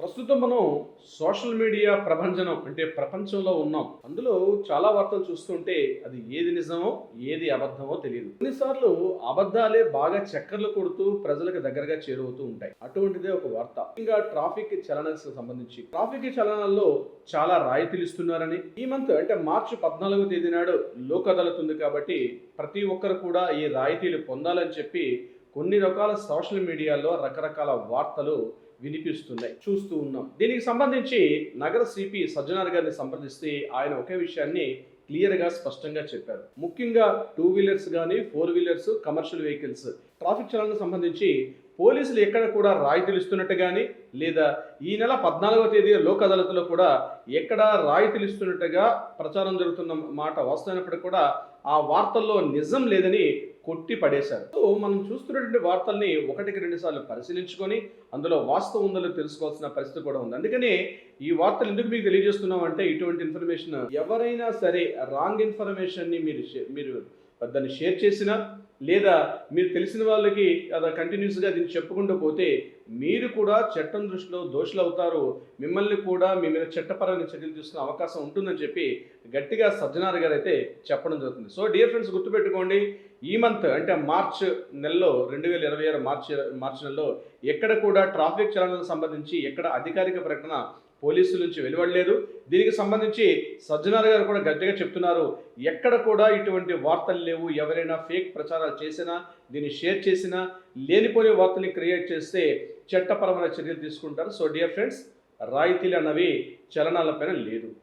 ప్రస్తుతం మనం social media ప్రభంజనం అంటే ప్రపంచంలో ఉన్నాం. అందులో చాలా వార్తలు చూస్తుంటే అది ఏది నిజమో, ఏది అబద్ధమో తెలియదు. కొన్నిసార్లు అబద్ధాలే బాగా చక్కర్లు కొడుతూ ప్రజలకు దగ్గరగా చేరువవుతూ ఉంటాయి. అటువంటిదే ఒక వార్త. ఇంకా ట్రాఫిక్ చలనాలకు సంబంధించి ట్రాఫిక్ చలనాల్లో చాలా రాయితీలు ఇస్తున్నారని, ఈ మంత్ అంటే మార్చి 14వ తేదీ నాడు లోక్ అదాలత్ ఉంది కాబట్టి ప్రతి ఒక్కరు కూడా ఈ రాయితీలు పొందాలని చెప్పి కొన్ని రకాల సోషల్ మీడియాలో రకరకాల వార్తలు వినిపిస్తున్నాయి, చూస్తూ ఉన్నాం. దీనికి సంబంధించి నగర సిపి సజ్జనార్ గారిని సంప్రదిస్తే ఆయన ఒకే విషయాన్ని క్లియర్గా స్పష్టంగా చెప్పారు. ముఖ్యంగా 2 వీలర్స్ కానీ 4 వీలర్స్ కమర్షియల్ వెహికల్స్ ట్రాఫిక్ చలనాలకు సంబంధించి పోలీసులు ఎక్కడ కూడా రాయితీలు ఇస్తున్నట్టు కానీ, లేదా ఈ నెల 14వ తేదీ లోక్ అదాలత్లో కూడా ఎక్కడ రాయితీలు ఇస్తున్నట్టుగా ప్రచారం జరుగుతున్న మాట వాస్తవమైనప్పటికీ కూడా ఆ వార్తల్లో నిజం లేదని కొట్టి పడేశారు. సో మనం చూస్తున్నటువంటి వార్తల్ని ఒకటికి 2 సార్లు పరిశీలించుకొని అందులో వాస్తవం ఉందో తెలుసుకోవాల్సిన పరిస్థితి కూడా ఉంది. అందుకని ఈ వార్తలు ఎందుకు మీకు తెలియజేస్తున్నాం అంటే, ఇటువంటి ఇన్ఫర్మేషన్ ఎవరైనా సరే రాంగ్ ఇన్ఫర్మేషన్ని మీరు దాన్ని షేర్ చేసినా, లేదా మీరు తెలిసిన వాళ్ళకి అది కంటిన్యూస్గా దీన్ని చెప్పుకుంటూ పోతే మీరు కూడా చట్టం దృష్టిలో దోషులు అవుతారు. మిమ్మల్ని కూడా మీ మీద చట్టపరమైన చర్యలు తీసుకునే అవకాశం ఉంటుందని చెప్పి గట్టిగా సజ్జనార్ గారు అయితే చెప్పడం జరుగుతుంది. సో డియర్ ఫ్రెండ్స్, గుర్తుపెట్టుకోండి, ఈ మంత్ అంటే మార్చ్ నెలలో 2026 మార్చి నెలలో ఎక్కడ కూడా ట్రాఫిక్ చలనాలకు సంబంధించి ఎక్కడ అధికారిక ప్రకటన పోలీసుల నుంచి వెలువడలేదు. దీనికి సంబంధించి సజ్జనార్ గారు కూడా గట్టిగా చెప్తున్నారు, ఎక్కడ కూడా ఇటువంటి వార్తలు లేవు. ఎవరైనా ఫేక్ ప్రచారాలు చేసినా, దీన్ని షేర్ చేసినా, లేనిపోని వార్తల్ని క్రియేట్ చేస్తే చట్టపరమైన చర్యలు తీసుకుంటారు. సో డియర్ ఫ్రెండ్స్, రాయితీలు అన్నవి చలనాలపైన లేదు.